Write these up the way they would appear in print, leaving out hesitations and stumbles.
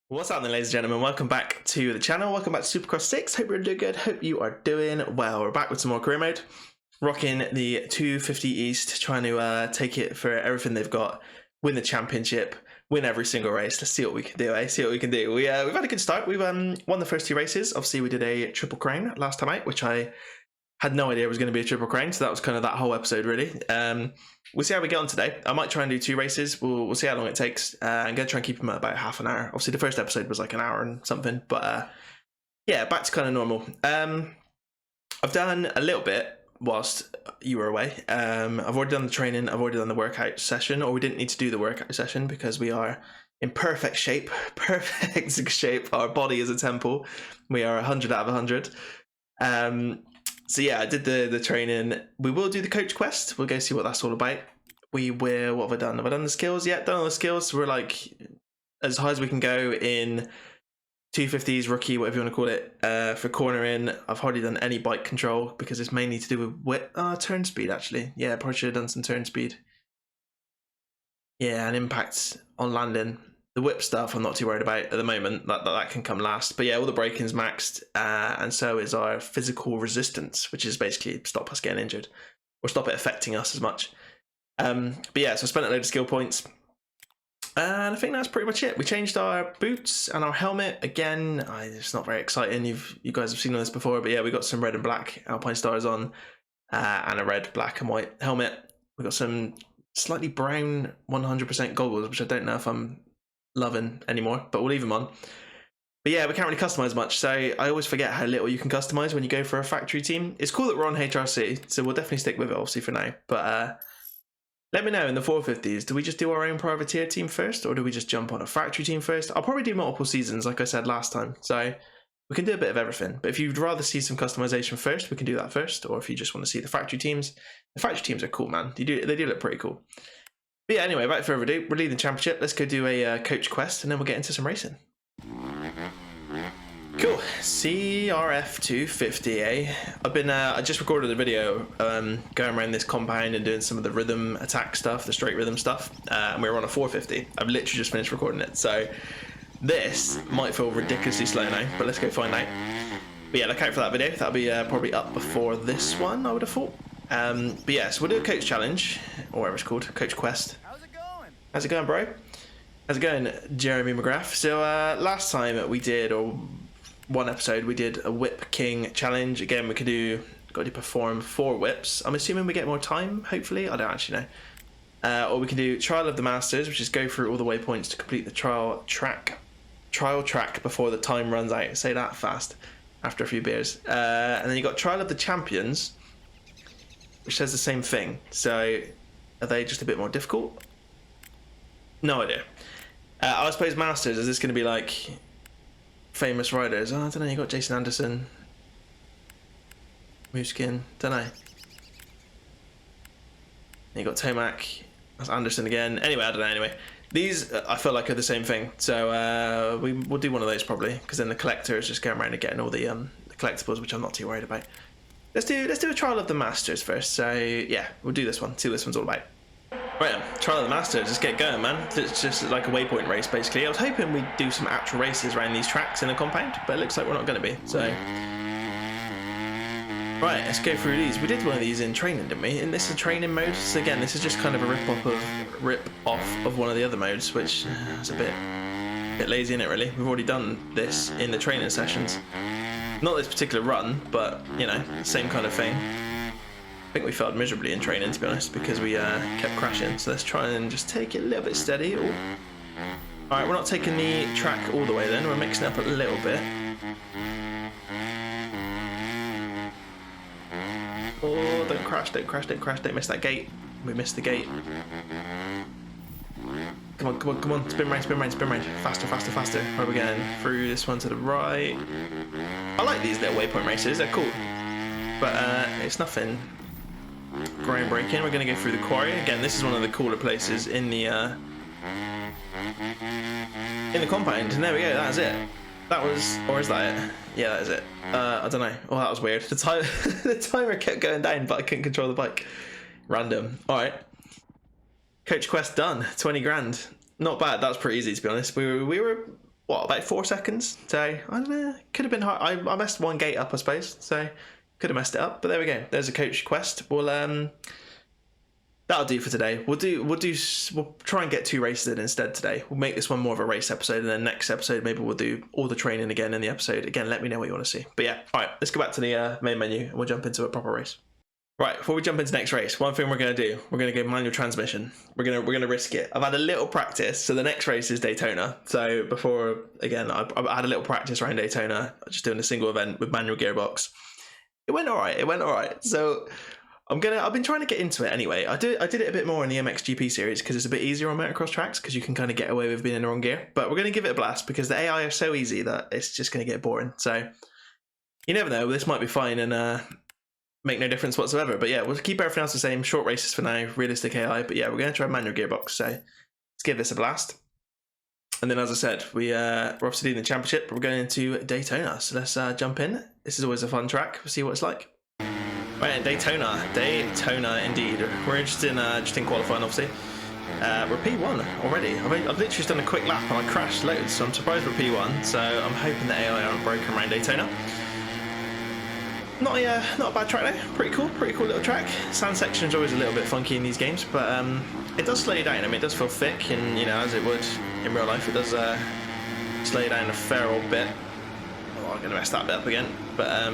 What's up then, ladies and gentlemen? Welcome back to the channel. Welcome back to Supercross 6. Hope you're doing good. Hope you are doing well. We're back with some more career mode. Rocking the 250 East, trying to take it for everything they've got. Win the championship. Win every single race. Let's see what we can do, eh? See what we can do. We've had a good start. We've won the first two races. Obviously, we did a triple crown last time out, which I had no idea was going to be a triple crown. So that was kind of that whole episode, really. We'll see how we get on today. I might try and do two races. We'll see how long it takes. I'm going to try and keep them at about half an hour. Obviously, the first episode was like an hour and something. But yeah, back to kind of normal. I've done a little bit whilst you were away. I've already done the training. I've already done the workout session. Or we didn't need to do the workout session because we are in perfect shape. Perfect shape. Our body is a temple. We are 100 out of 100. So yeah, I did the training. We will do the coach quest. We'll go see what that's all about. We will. What have I done? Have I done the skills yet? Done all the skills. So we're like as high as we can go in 250s, rookie, whatever you want to call it. For cornering, I've hardly done any bike control because it's mainly to do with turn speed. Actually, yeah, probably should have done some turn speed. Yeah, and impact on landing. The whip stuff I'm not too worried about at the moment. That can come last. But yeah, all the braking's maxed, and so is our physical resistance, which is basically stop us getting injured or stop it affecting us as much. But yeah, so I spent a load of skill points, and I think that's pretty much it. We changed our boots and our helmet again. It's not very exciting. You guys have seen all this before, but yeah, we got some red and black Alpine stars on, and a red, black, and white helmet. We got some slightly brown 100% goggles, which I don't know if I'm loving anymore, but we'll leave them on. But yeah, we can't really customize much, so I always forget how little you can customize when you go for a factory team. It's cool that we're on HRC, so we'll definitely stick with it obviously for now. But let me know in the 450s, do we just do our own privateer team first, or do we just jump on a factory team first? I'll probably do multiple seasons like I said last time, so we can do a bit of everything. But if you'd rather see some customization first, we can do that first. Or if you just want to see the factory teams are cool, man. They do look pretty cool. But yeah, anyway, without further ado, we're leading the championship. Let's go do a coach quest, and then we'll get into some racing. Cool. CRF 250, eh? I just recorded a video going around this compound and doing some of the rhythm attack stuff, the straight rhythm stuff, and we were on a 450. I've literally just finished recording it, so this might feel ridiculously slow now, but let's go find out. But yeah, look out for that video. That'll be probably up before this one, I would have thought. But yeah, so we'll do a coach challenge, or whatever it's called, coach quest. How's it going, bro? How's it going, Jeremy McGrath? So last time we did, or one episode, we did a whip king challenge. Again, got to perform 4 whips. I'm assuming we get more time, hopefully. I don't actually know. Or we can do trial of the masters, which is go through all the waypoints to complete the trial track before the time runs out. Say that fast after a few beers. And then you got trial of the champions, which says the same thing. So are they just a bit more difficult? No idea. I suppose Masters, is this going to be like famous riders? I don't know, you got Jason Anderson, Mooskin, don't know. You got Tomac, that's Anderson again. Anyway, I don't know, anyway. These, I feel like, are the same thing. So we'll do one of those probably, because then the collector is just going around and getting all the collectibles, which I'm not too worried about. Let's do a trial of the Masters first. So yeah, we'll do this one. See what this one's all about. Right, trial of the Masters. Let's get going, man. It's just like a waypoint race, basically. I was hoping we'd do some actual races around these tracks in the compound, but it looks like we're not going to be. So right, let's go through these. We did one of these in training, didn't we? And this is training mode. So again, this is just kind of a rip off of one of the other modes, which is a bit lazy, isn't it? Really, we've already done this in the training sessions. Not this particular run, but, you know, same kind of thing. I think we failed miserably in training, to be honest, because we kept crashing. So let's try and just take it a little bit steady. Ooh. Alright, we're not taking the track all the way then. We're mixing it up a little bit. Oh, don't crash, don't miss that gate. We missed the gate. Come on. Spin round. Faster. Where are we going? Through this one to the right. I like these little waypoint races, they're cool. But it's nothing groundbreaking. We're going to go through the quarry. Again, this is one of the cooler places in the compound. And there we go, that is it. That was, or is that it? Yeah, that is it. I don't know. Oh, that was weird. The timer kept going down, but I couldn't control the bike. Random. Alright. Coach quest done. 20 grand. Not bad. That was pretty easy, to be honest. We were what, about 4 seconds. So I don't know, could have been hard. I messed one gate up, I suppose, so could have messed it up, but there we go. There's a coach quest. We'll that'll do for today. We'll try and get 2 races in instead today. We'll make this one more of a race episode, and then next episode maybe we'll do all the training again in the episode. Again, let me know what you want to see. But yeah, all right, let's go back to the main menu and we'll jump into a proper race. Right, before we jump into next race, one thing we're going to do, we're going to go manual transmission. We're going to risk it. I've had a little practice, so the next race is Daytona. So before, again, I had a little practice around Daytona, just doing a single event with manual gearbox. It went all right. So I've been trying to get into it anyway. I did it a bit more in the MXGP series because it's a bit easier on motocross tracks because you can kind of get away with being in the wrong gear. But we're going to give it a blast because the AI are so easy that it's just going to get boring. So you never know, this might be fine and make no difference whatsoever. But yeah, we'll keep everything else the same. Short races for now, realistic AI. But yeah, we're going to try manual gearbox. So let's give this a blast. And then, as I said, we're obviously doing the championship, but we're going into Daytona. So let's jump in. This is always a fun track. We'll see what it's like. Right, Daytona indeed. We're interested in just in qualifying, obviously. We're P1 already. I've literally just done a quick lap and I crashed loads, so I'm surprised we're P1. So I'm hoping the AI aren't broken around Daytona. Not a bad track though. Pretty cool little track. Sand section is always a little bit funky in these games, but it does slow you down. I mean, it does feel thick, and you know, as it would in real life, it does slow you down a fair old bit. Oh, I'm gonna mess that bit up again. But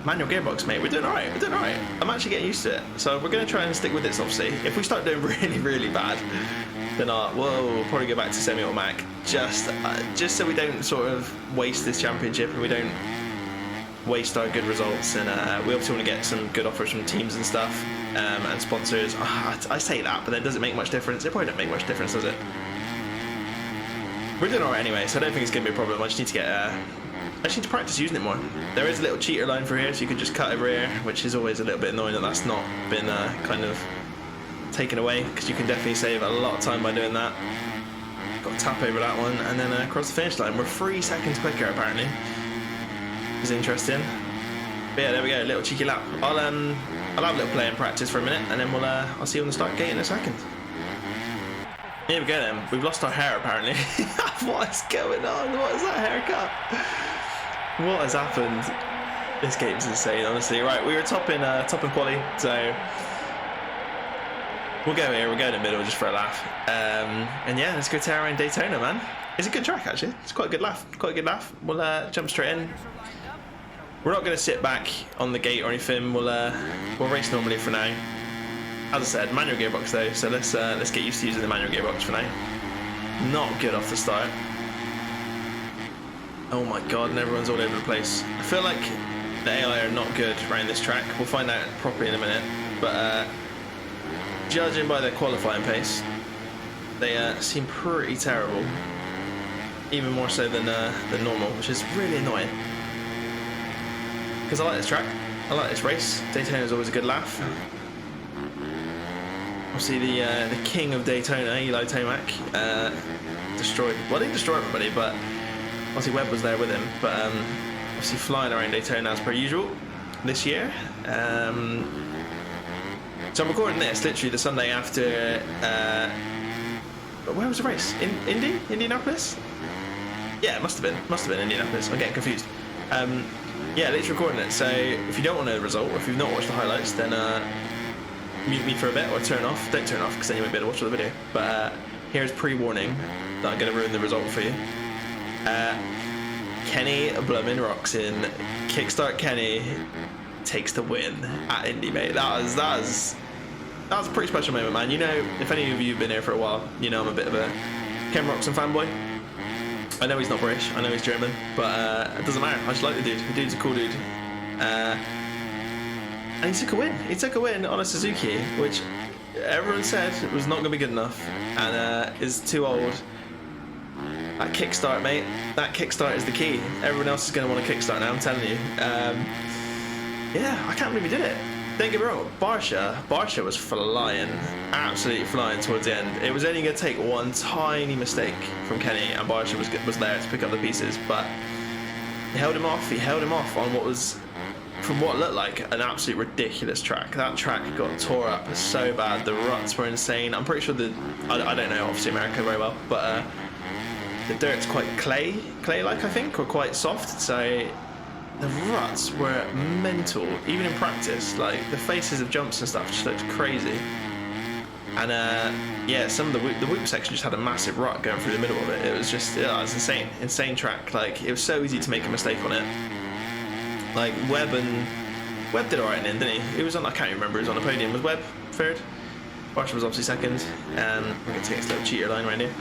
manual gearbox, mate. We're doing all right. I'm actually getting used to it, so we're gonna try and stick with this. Obviously, if we start doing really bad, then we'll probably go back to semi-automatic, just so we don't sort of waste this championship and we don't waste our good results, and we obviously want to get some good offers from teams and stuff and sponsors. I say that, but then does it make much difference? It probably don't make much difference, does it? We're doing alright anyway, so I don't think it's going to be a problem. I just need to get I just need to practice using it more. There is a little cheater line for here, so you can just cut over here, which is always a little bit annoying that that's not been kind of taken away, because you can definitely save a lot of time by doing that. Got to tap over that one and then across the finish line. We're 3 seconds quicker apparently. Is interesting. But yeah, there we go, a little cheeky lap. I'll have a little play and practice for a minute, and then I'll see you on the start gate in a second. Here we go then. We've lost our hair apparently. What is going on? What is that haircut? What has happened? This game's insane, honestly. Right, we were top in quali, so we'll go here. We'll go in the middle just for a laugh. And yeah, let's go tear around Daytona, man. It's a good track actually. It's quite a good laugh. We'll jump straight in. We're not going to sit back on the gate or anything. We'll race normally for now. As I said, manual gearbox though, so let's get used to using the manual gearbox for now. Not good off the start. Oh my god, and everyone's all over the place. I feel like the AI are not good around this track. We'll find out properly in a minute. But judging by their qualifying pace, they seem pretty terrible. Even more so than normal, which is really annoying. Because I like this track, I like this race. Daytona is always a good laugh. Obviously the king of Daytona, Eli Tomac, destroyed. Well, he didn't destroy everybody, but obviously Webb was there with him. But obviously flying around Daytona as per usual this year. So I'm recording this literally the Sunday after. Where was the race? Indianapolis? Yeah, it must have been Indianapolis. I'm getting confused. Yeah, literally recording it. So if you don't want to know the result, or if you've not watched the highlights, then mute me for a bit or turn off. Don't turn off because then you won't be able to watch the video. But here's pre-warning that I'm going to ruin the result for you. Kenny Bloomin' Roxon, Kickstart Kenny takes the win at Indy, mate. That was a pretty special moment, man. You know, if any of you have been here for a while, you know I'm a bit of a Ken Roxon fanboy. I know he's not British, I know he's German, but it doesn't matter. I just like the dude. The dude's a cool dude. And he took a win. He took a win on a Suzuki, which everyone said was not going to be good enough and is too old. That kickstart, mate. That kickstart is the key. Everyone else is going to want a kickstart now, I'm telling you. Yeah, I can't believe he did it. Don't get me wrong, Barsha was flying, absolutely flying towards the end. It was only going to take one tiny mistake from Kenny, and Barsha was there to pick up the pieces, but he held him off. He held him off on what was, from what looked like, an absolute ridiculous track. That track got tore up so bad. The ruts were insane. I'm pretty sure I don't know, obviously America very well, but the dirt's quite clay-like, I think, or quite soft. So the ruts were mental, even in practice. Like the faces of jumps and stuff just looked crazy. And yeah, some of the whoop section just had a massive rut going through the middle of it. It was just, yeah, it was insane track. Like it was so easy to make a mistake on it. Like Webb did alright in the end, didn't he? He was on, I can't remember, he was on the podium. Was Webb third? Marshall was obviously second. We're going to take this little cheater line right here.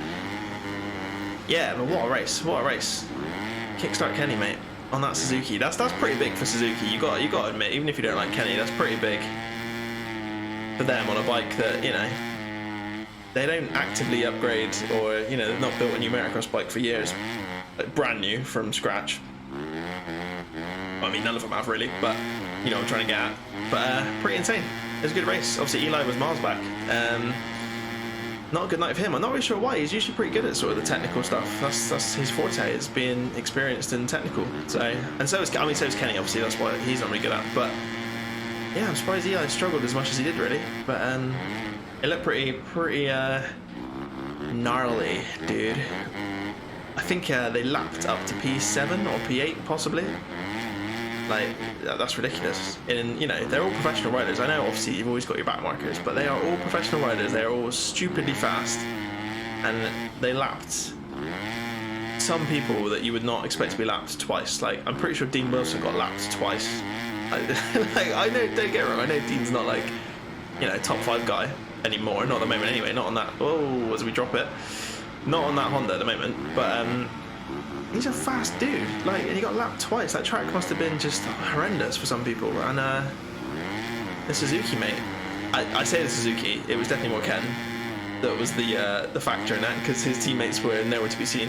Yeah, but what a race! What a race! Kickstart Kenny, mate, on that Suzuki. That's pretty big for Suzuki. You got to admit, even if you don't like Kenny, that's pretty big for them on a bike that, you know, they don't actively upgrade, or, you know, they've not built a new Motocross bike for years, like brand new from scratch. I mean, none of them have really, but you know what I'm trying to get at. But pretty insane. It was a good race. Obviously Eli was miles back. Not a good night for him. I'm not really sure why. He's usually pretty good at sort of the technical stuff. That's his forte, is being experienced and technical. So, and so is Kenny. Obviously, that's what he's not really good at. But yeah, I'm surprised Eli struggled as much as he did, really. But it looked pretty gnarly, dude. I think they lapped up to P7 or P8 possibly. Like, that's ridiculous. And, you know, they're all professional riders. I know, obviously, you've always got your back markers, but they are all professional riders. They're all stupidly fast. And they lapped some people that you would not expect to be lapped twice. Like, I'm pretty sure Dean Wilson got lapped twice. I know, don't get me wrong, I know Dean's not, like, you know, top 5 guy anymore. Not at the moment, anyway. Not on that. Oh, as we drop it. Not on that Honda at the moment. But, he's a fast dude, like, and he got lapped twice. That track must have been just horrendous for some people. And the Suzuki, mate, I say the Suzuki, it was definitely more Ken that was the factor in that, because his teammates were nowhere to be seen.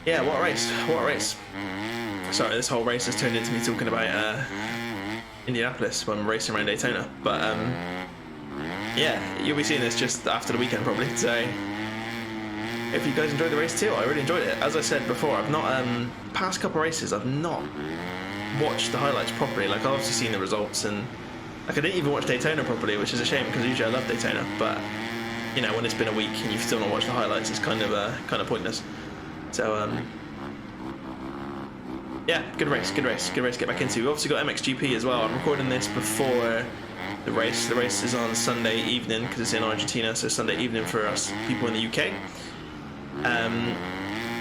Yeah, what a race, what a race. Sorry, this whole race has turned into me talking about Indianapolis when we're racing around Daytona. But yeah, you'll be seeing this just after the weekend probably, so if you guys enjoyed the race too, I really enjoyed it. As I said before, I've not, past couple of races, I've not watched the highlights properly. Like, I've obviously seen the results, and like, I didn't even watch Daytona properly, which is a shame, because usually I love Daytona. But, you know, when it's been a week and you've still not watched the highlights, it's kind of pointless. So, yeah, good race to get back into. We've obviously got MXGP as well. I'm recording this before the race. The race is on Sunday evening, because it's in Argentina, so Sunday evening for us people in the UK.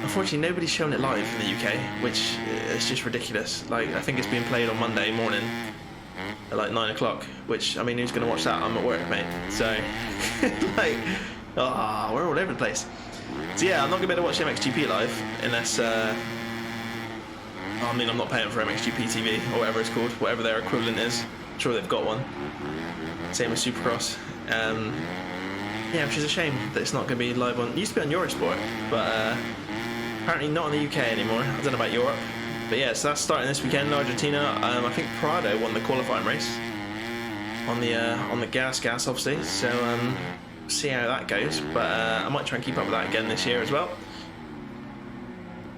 Unfortunately, nobody's shown it live in the UK, which is just ridiculous. Like, I think it's being played on Monday morning at like 9 o'clock, which, I mean, who's going to watch that? I'm at work, mate. So, like, we're all over the place. So yeah, I'm not going to be able to watch MXGP live unless, I mean, I'm not paying for MXGP TV or whatever it's called, whatever their equivalent is. I'm sure they've got one. Same with Supercross. Yeah, which is a shame that it's not going to be live on. It used to be on Eurosport, but apparently not in the UK anymore. I don't know about Europe, but yeah, so that's starting this weekend in Argentina. I think Prado won the qualifying race on the gas, obviously. So see how that goes. But I might try and keep up with that again this year as well.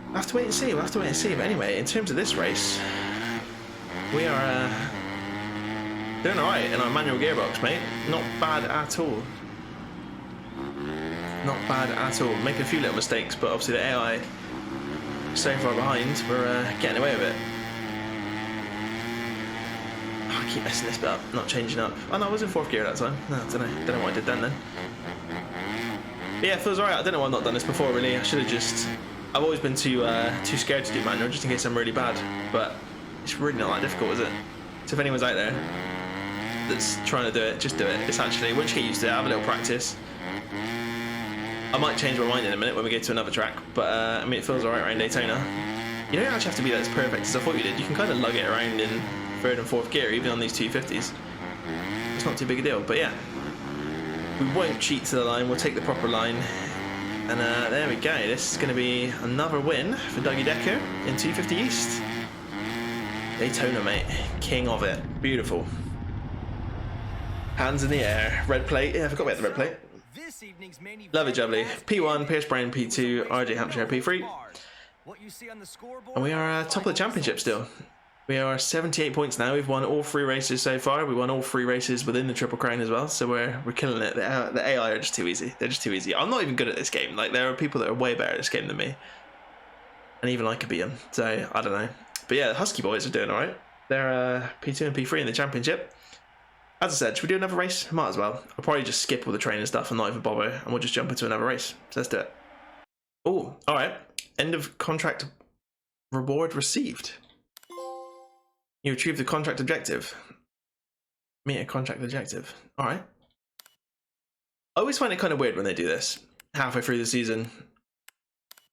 We'll have to wait and see. But anyway, in terms of this race, we are doing all right in our manual gearbox, mate. Not bad at all. Not bad at all. Making a few little mistakes, but obviously the AI so far behind, we're getting away with it. Oh, I keep messing this bit up, not changing up. Oh no, I was in 4th gear that time. No, I don't know what I did then. But yeah, it feels alright. I don't know why I've not done this before, really. I should have just... I've always been too scared to do manual, just in case I'm really bad. But it's really not that difficult, is it? So if anyone's out there that's trying to do it, just do it. It's actually, once you get used to it, have a little practice. I might change my mind in a minute when we get to another track, but I mean, it feels alright around Daytona. You don't actually have to be as perfect as I thought you did. You can kind of lug it around in 3rd and 4th gear, even on these 250s. It's not too big a deal, but yeah. We won't cheat to the line, we'll take the proper line. And there we go, this is going to be another win for Dougie Decker in 250 East. Daytona, mate. King of it. Beautiful. Hands in the air. Red plate. Yeah, I forgot about the red plate. Lovely jubbly. P1, Pierce Brown P2, RJ Hampshire P3. And we are top of the championship still. We are 78 points now. We've won all 3 races so far. We won all 3 races within the Triple Crown as well, so we're killing it. The AI are just too easy. They're just too easy. I'm not even good at this game. Like, there are people that are way better at this game than me, and even I could beat them. So I don't know. But yeah, the Husky boys are doing all right. They're P2 and P3 in the championship. As I said, should we do another race? Might as well. I'll probably just skip all the training stuff and not even bother, and we'll just jump into another race. So let's do it. Oh, all right. End of contract reward received. You achieved the contract objective. Meet a contract objective. All right. I always find it kind of weird when they do this halfway through the season.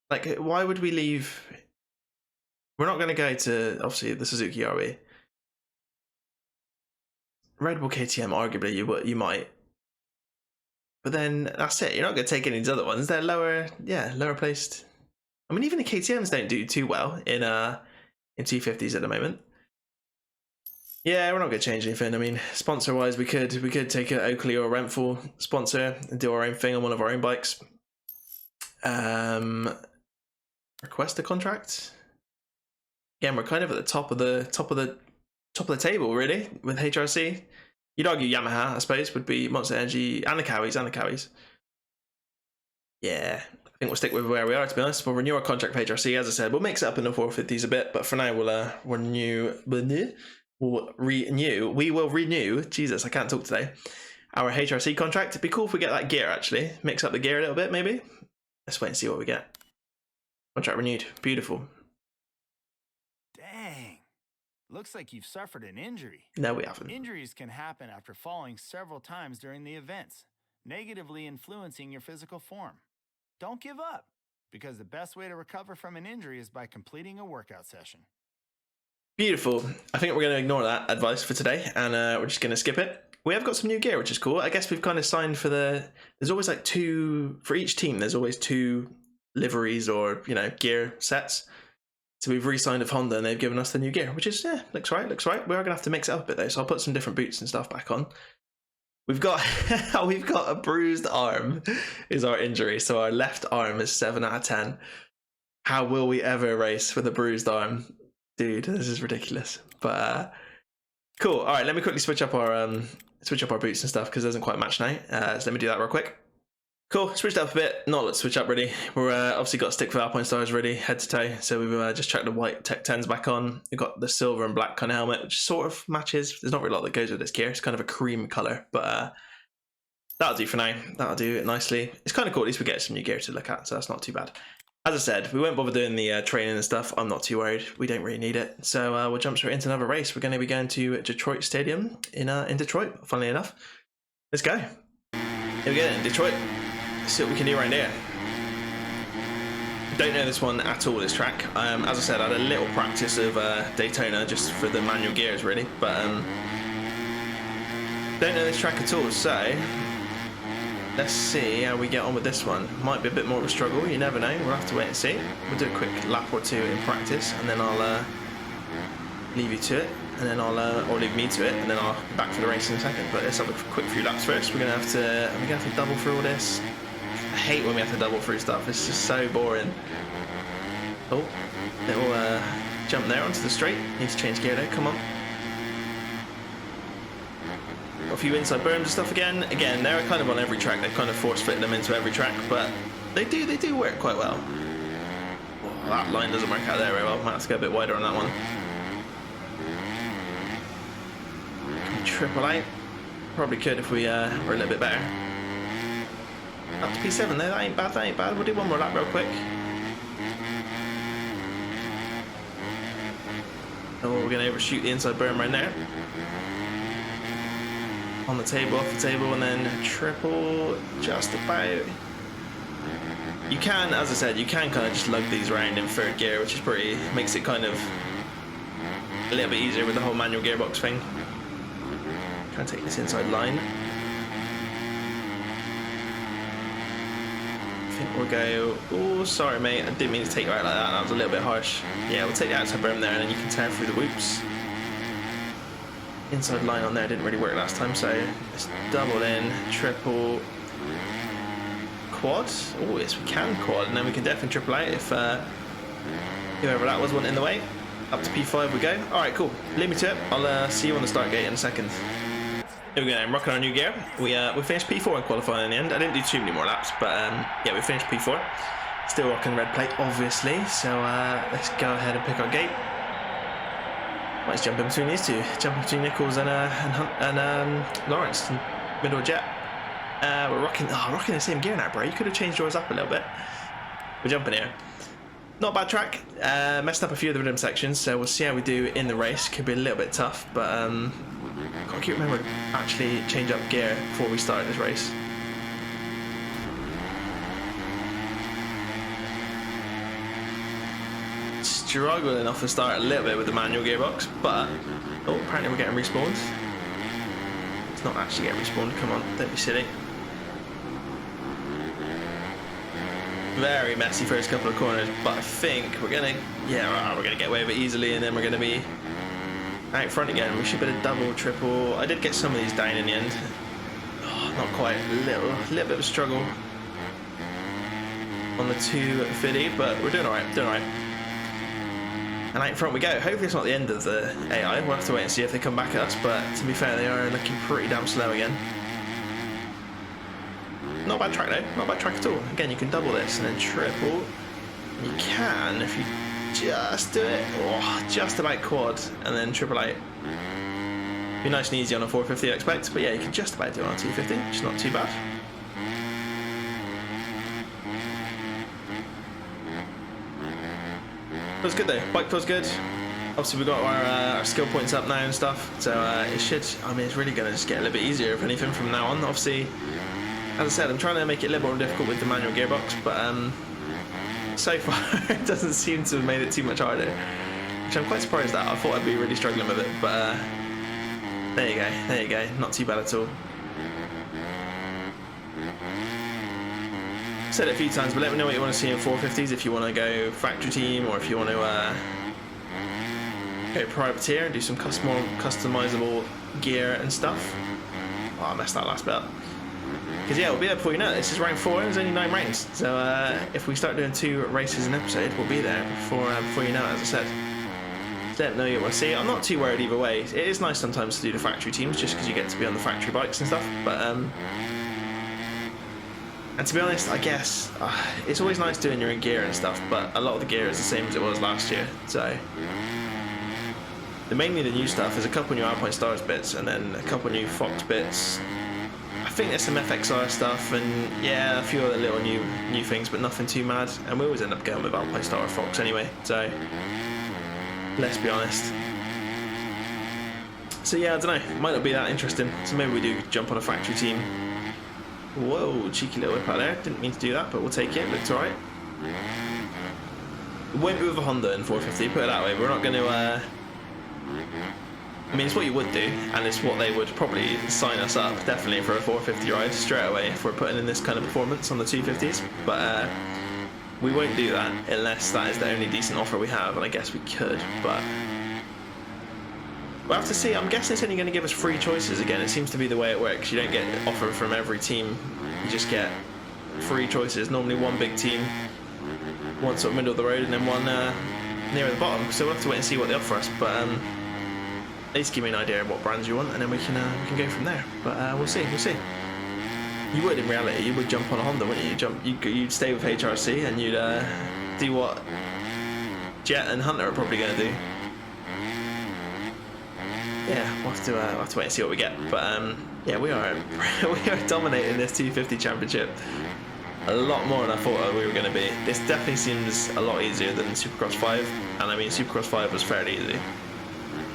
Like, why would we leave? We're not going to go to, obviously, the Suzuki, are we? Red Bull KTM, arguably, you might. But then, that's it. You're not going to take any of these other ones. They're lower, yeah, lower placed. I mean, even the KTMs don't do too well in 250s at the moment. Yeah, we're not going to change anything. I mean, sponsor-wise, we could take an Oakley or a Renewal sponsor and do our own thing on one of our own bikes. Request a contract. Again, we're kind of at the top of the table, really, with HRC. You'd argue Yamaha, I suppose, would be Monster Energy and the Kawis. Yeah, I think we'll stick with where we are, to be honest. We'll renew our contract with HRC, as I said. We'll mix it up in the 450s a bit, but for now, we'll renew. Jesus, I can't talk today. Our HRC contract. It'd be cool if we get that gear, actually. Mix up the gear a little bit, maybe. Let's wait and see what we get. Contract renewed. Beautiful. Dang. Looks like you've suffered an injury. No, we haven't. Injuries can happen after falling several times during the events, negatively influencing your physical form. Don't give up, because the best way to recover from an injury is by completing a workout session. Beautiful. I think we're going to ignore that advice for today, and we're just going to skip it. We have got some new gear, which is cool. I guess we've kind of signed for there's always like 2, for each team, there's always 2 liveries or, you know, gear sets. So we've re-signed with Honda and they've given us the new gear, which is, yeah, looks right. We are going to have to mix it up a bit though, so I'll put some different boots and stuff back on. We've got a bruised arm is our injury, so our left arm is 7 out of 10. How will we ever race with a bruised arm? Dude, this is ridiculous. But cool. All right, let me quickly switch up our boots and stuff because it doesn't quite match now. So let me do that real quick. Cool, switched up a bit. Not a lot to switch up really. We're obviously got to stick with Alpine Stars really, head to toe. So we've just chucked the white Tech 10s back on. We've got the silver and black kind of helmet, which sort of matches. There's not really a lot that goes with this gear. It's kind of a cream colour, but that'll do for now. That'll do it nicely. It's kind of cool. At least we get some new gear to look at, so that's not too bad. As I said, we won't bother doing the training and stuff. I'm not too worried. We don't really need it. So we'll jump straight into another race. We're going to be going to Detroit Stadium in Detroit, funnily enough. Let's go. Here we go in Detroit. Let's see what we can do around here. Don't know this one at all, this track. As I said, I had a little practice of Daytona just for the manual gears, really. But don't know this track at all, so let's see how we get on with this one. Might be a bit more of a struggle, you never know. We'll have to wait and see. We'll do a quick lap or 2 in practice, and then I'll leave you to it, and then or leave me to it, and then I'll be back for the race in a second. But let's have a quick few laps first. We're gonna have to double through all this. I hate when we have to double through stuff. It's just so boring. Oh, little jump there onto the straight. Need to change gear though. Come on. Got a few inside berms and stuff again. Again, they're kind of on every track. They've kind of force-fitted them into every track, but they do work quite well. Oh, that line doesn't work out there very well. Might have to go a bit wider on that one. Triple out. Probably could if we were a little bit better. Up to P7 though. That ain't bad. We'll do one more lap real quick. Oh, we're going to overshoot the inside berm right there. On the table, off the table, and then triple just about. You can, as I said, you can kind of just lug these around in 3rd gear, which is makes it kind of a little bit easier with the whole manual gearbox thing. Try and take this inside line. I think we'll go. Oh, sorry, mate. I didn't mean to take you out like that. That was a little bit harsh. Yeah, we'll take the outside berm there, and then you can tear through the whoops. Inside line on there didn't really work last time, so let's double in, triple, quad. Oh, yes, we can quad, and then we can definitely triple out if whoever that was wasn't in the way. Up to P5 we go. Alright, cool. Lead me to it. I'll see you on the start gate in a second. Here we go, I'm rocking our new gear. We finished P4 in qualifying in the end. I didn't do too many more laps, but yeah, we finished P4. Still rocking red plate, obviously. So let's go ahead and pick our gate. Let's jump in between these two. Jump in between Nichols and Lawrence, middle jet. We're rocking the same gear now, bro. You could have changed yours up a little bit. We're jumping here. Not a bad track. Messed up a few of the rhythm sections, so we'll see how we do in the race. Could be a little bit tough, but gotta keep remembering to actually change up gear before we start this race. Struggling off the start a little bit with the manual gearbox, but oh, apparently we're getting respawned. It's not actually getting respawned. Come on, don't be silly. Very messy first couple of corners, but I think we're gonna, yeah, we're gonna get away with it easily, and then we're gonna be out front again. We should be a double, triple. I did get some of these down in the end. Oh, not quite. A little bit of a struggle on the 250, but we're doing all right. Doing all right. And out front we go. Hopefully it's not the end of the AI. We'll have to wait and see if they come back at us, but to be fair, they are looking pretty damn slow again. Not a bad track though, not a bad track at all. Again, you can double this and then triple. You can, if you just do it, oh, just about quad, and then triple out. Be nice and easy on a 450, I expect, but yeah, you can just about do it on a 250, which is not too bad. Feels good though, bike feels good. Obviously we've got our skill points up now and stuff, so it should, I mean, it's really going to just get a little bit easier, if anything, from now on. Obviously, as I said, I'm trying to make it a little more difficult with the manual gearbox, but so far it doesn't seem to have made it too much harder, which I'm quite surprised at. I thought I'd be really struggling with it, but there you go, not too bad at all. Said it a few times, but let me know what you want to see in 450s, if you want to go factory team or if you want to go privateer and do some customizable gear and stuff. Oh, I messed that last bit up. Because yeah, we'll be there before you know it. This is round 4, there's only 9 rounds. So if we start doing 2 races an episode, we'll be there before you know it, as I said. So let me know what you want to see. I'm not too worried either way. It is nice sometimes to do the factory teams, just because you get to be on the factory bikes and stuff. But and to be honest, I guess it's always nice doing your own gear and stuff, but a lot of the gear is the same as it was last year. So mainly the new stuff is a couple new Alpine Stars bits and then a couple new Fox bits. I think there's some FXR stuff and yeah, a few other little new things, but nothing too mad. And we always end up going with Alpine Star or Fox anyway, so let's be honest. So yeah, I don't know, might not be that interesting. So maybe we do jump on a factory team. Whoa, cheeky little whip out there. Didn't mean to do that, but we'll take it. Looks alright. We won't be with a Honda in 450, put it that way. We're not going to... I mean, it's what you would do, and it's what they would probably sign us up, definitely, for a 450 ride straight away if we're putting in this kind of performance on the 250s. But we won't do that unless that is the only decent offer we have, and I guess we could, but... we'll have to see. I'm guessing it's only going to give us 3 choices again. It seems to be the way it works. You don't get an offer from every team. You just get 3 choices. Normally one big team, one sort of middle of the road, and then one nearer the bottom. So we'll have to wait and see what they offer us. But at least give me an idea of what brands you want, and then we can go from there. But we'll see. We'll see. You would, in reality, you would jump on a Honda, wouldn't you? You'd stay with HRC, and you'd do what Jet and Hunter are probably going to do. Yeah, we'll have to wait and see what we get. But yeah, we are dominating this 250 championship a lot more than I thought we were going to be. This definitely seems a lot easier than Supercross 5, and I mean Supercross 5 was fairly easy.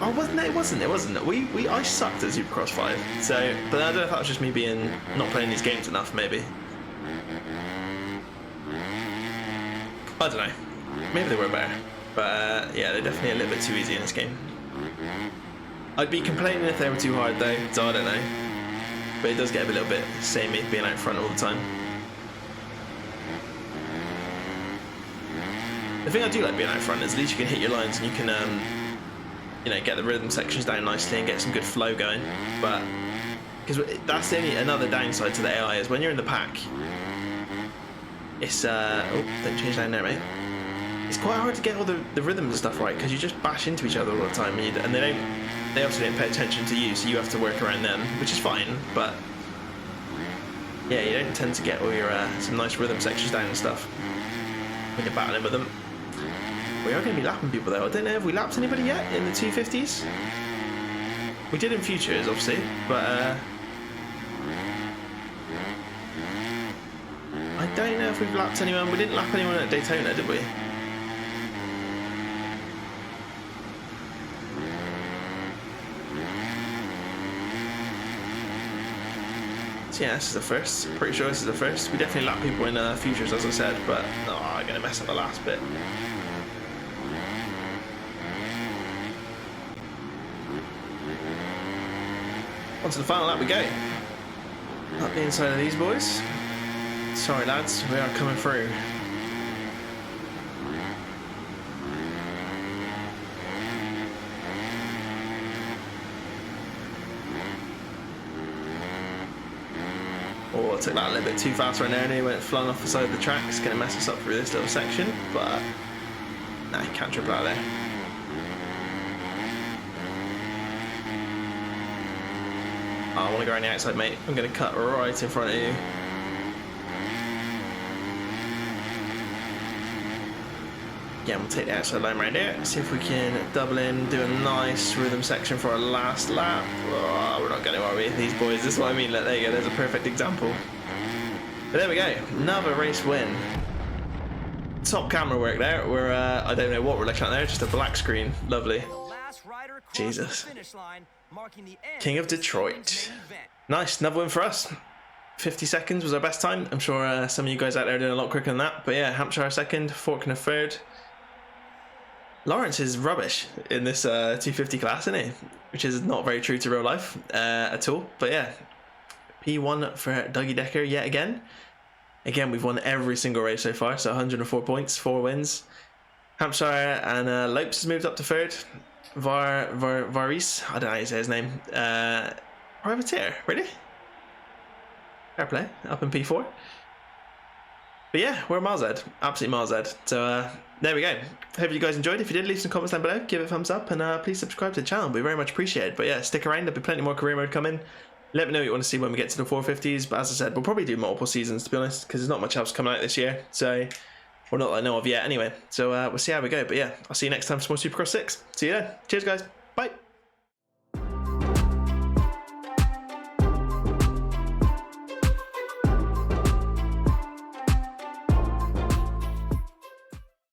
Oh, wasn't it? It wasn't. I sucked at Supercross 5. So, but I don't know if that was just me being not playing these games enough, maybe. I don't know. Maybe they were better, but yeah, they're definitely a little bit too easy in this game. I'd be complaining if they were too hard though, so I don't know. But it does get a little bit samey being out front all the time. The thing I do like being out front is at least you can hit your lines and you can, you know, get the rhythm sections down nicely and get some good flow going. But because that's the only another downside to the AI is when you're in the pack, it's oh, don't change down there, mate. it's quite hard to get all the rhythms and stuff right, because you just bash into each other all the time, and they also don't pay attention to you, so you have to work around them, which is fine. But yeah, you don't tend to get all your some nice rhythm sections down and stuff when you're battling with them. We are going to be lapping people though. I don't know if we lapped anybody yet in the 250s. We did in futures, obviously, but I don't know if we've lapped anyone. We didn't lap anyone at Daytona, did we? So yeah, this is the first. Pretty sure this is the first. We definitely lap people in futures, as I said, but no, I'm going to mess up the last bit. On to the final lap we go. Up the inside of these boys. Sorry lads, we are coming through. Oh, I took that a little bit too fast right there, and he went flying off the side of the track. It's going to mess us up through this little section, but nah, you can't trip out there. Oh, I want to go around the outside, mate. I'm going to cut right in front of you. Yeah, we'll take the outside line right there. See if we can double in, do a nice rhythm section for our last lap. Oh, we're not going to, are we? These boys, this is what I mean. Look, there you go. There's a perfect example. But there we go. Another race win. Top camera work there. We're, I don't know what we're looking at there. Just a black screen. Lovely. Jesus. King of Detroit. Nice, another win for us. 50 seconds was our best time. I'm sure some of you guys out there are doing a lot quicker than that. But yeah, Hampshire second, Faulkner third. Lawrence is rubbish in this 250 class, isn't he? Which is not very true to real life at all. But yeah, P1 for Dougie Decker yet again. Again, we've won every single race so far, so 104 points, 4 wins. Hampshire and Lopes has moved up to third. Varis, I don't know how you say his name. Privateer, really? Fair play, up in P4. But yeah, we're miles ahead, absolutely miles ahead. So there we go. Hope you guys enjoyed. If you did, leave some comments down below, give it a thumbs up, and please subscribe to the channel. It'd be very much appreciated. But yeah, stick around, there'll be plenty more career mode coming. Let me know what you want to see when we get to the 450s. But as I said, we'll probably do multiple seasons, to be honest, because there's not much else coming out this year. So, well, not that I know of yet anyway. So we'll see how we go. But yeah, I'll see you next time for more Supercross 6. See you then. Cheers, guys. Bye.